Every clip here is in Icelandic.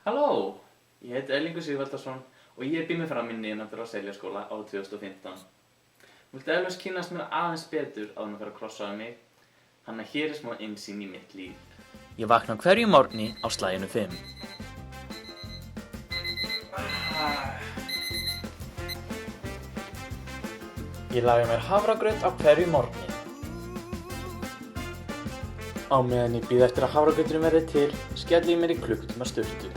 Halló, ég heiti Erlingur Sigvaldason og ég býð mig fram í nemendur á Seljaskóla árið 2015. Þú vilt eflaust kynnast mér aðeins betur áður en að fara að krossaða mig, þannig að hér er smá innsýn í mitt líf. Ég vakna hverju morgni á slaginu 5. Ég laga mér hafragraut á hverju morgni. Á meðan ég bíð eftir að hafragrauturinn verði til, skelli ég mér í klukkutíma sturtu.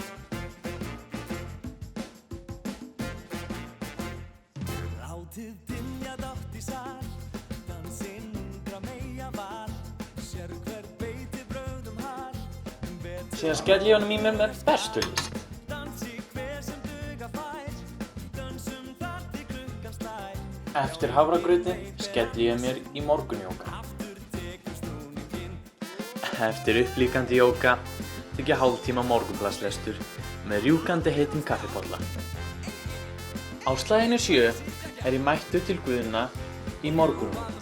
Síðan skelli ég honum í mér með bestu list. Eftir hafragrautin skelli ég mér í morgunjóga. Eftir upplíkandi jóga tek ég hálftíma morgunblaðslestur með rjúkandi heitum kaffibolla. Á slaginu 7 er ég mættur til Guðna í morgunmat.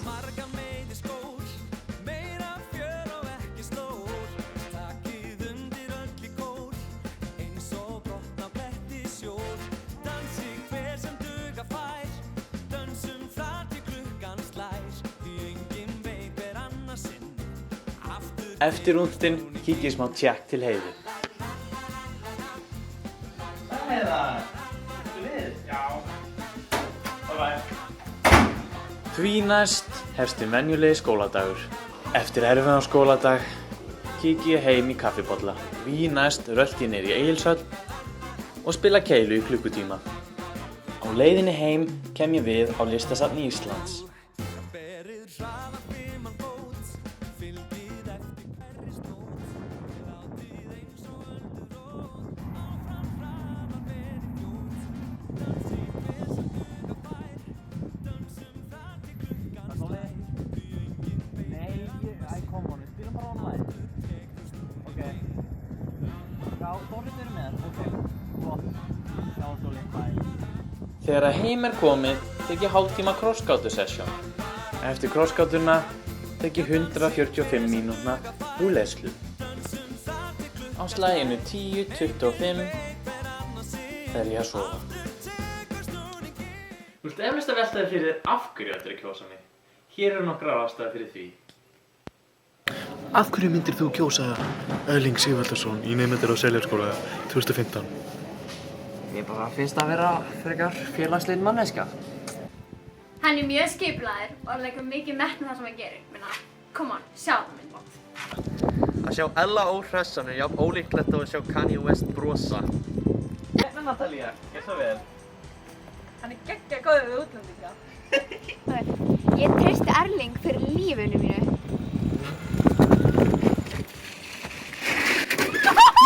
Eftir rúntinn kík ég smá tjekk til Heiðu. Heiða, ertu við? Já. Bye. Því næst hefst hinn venjulegi skóladagur. Eftir erfiðan skóladag kík ég heim í kaffibolla. Því næst rölti ég niður í Egilshöll og spila keilu í klukkutíma. Á leiðinni heim kem ég við á Listasafni Íslands. Þegar að heim er komið, tek ég hálftíma krossgátusessjón. Eftir krossgátuna tek ég 145 mínútna rúlleyslu. Á slaginu 10:25 fer ég að sofa. Þú vilt eflaust að velta þér fyrir þér af hverju ættir að kjósa mig. Hér eru nokkrar ástæður fyrir því. Af hverju myndir þú kjósa Erling Sigvaldason í nemendur á Seljaskóla 2015? Ég bara finnst að vera frekar félagslegin manneskja. Hann er mjög skipulagður og leggur mikið metnað það sem hann gerir. Minna, come on, sjá það minn bótt. Að sjá Ella óhressan er jafn ólíklegt og að sjá Kanye West brosa. Hérna Natalía, gerð það vel. Hann er geggja góður við útlendinga. Ég treysti Erling fyrir lífinu mínu.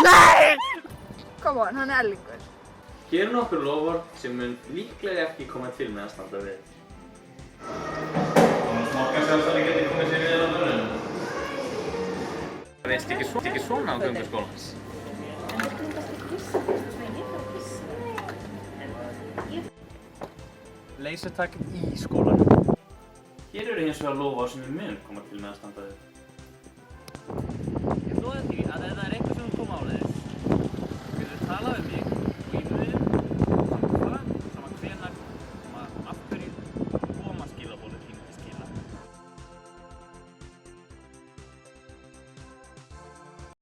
Nei! Come on, hann er Erlingur. Hér eru nokkur loforð sem mun líklega ekki koma til með að standa við. Og smakka sjálfstæðan geti komið sér við á dörrunum. Það veist ekki svona á gönguskólans. Leysertak í skólanum. Hér eru hins vegar loforð sem mun koma til með að standa við.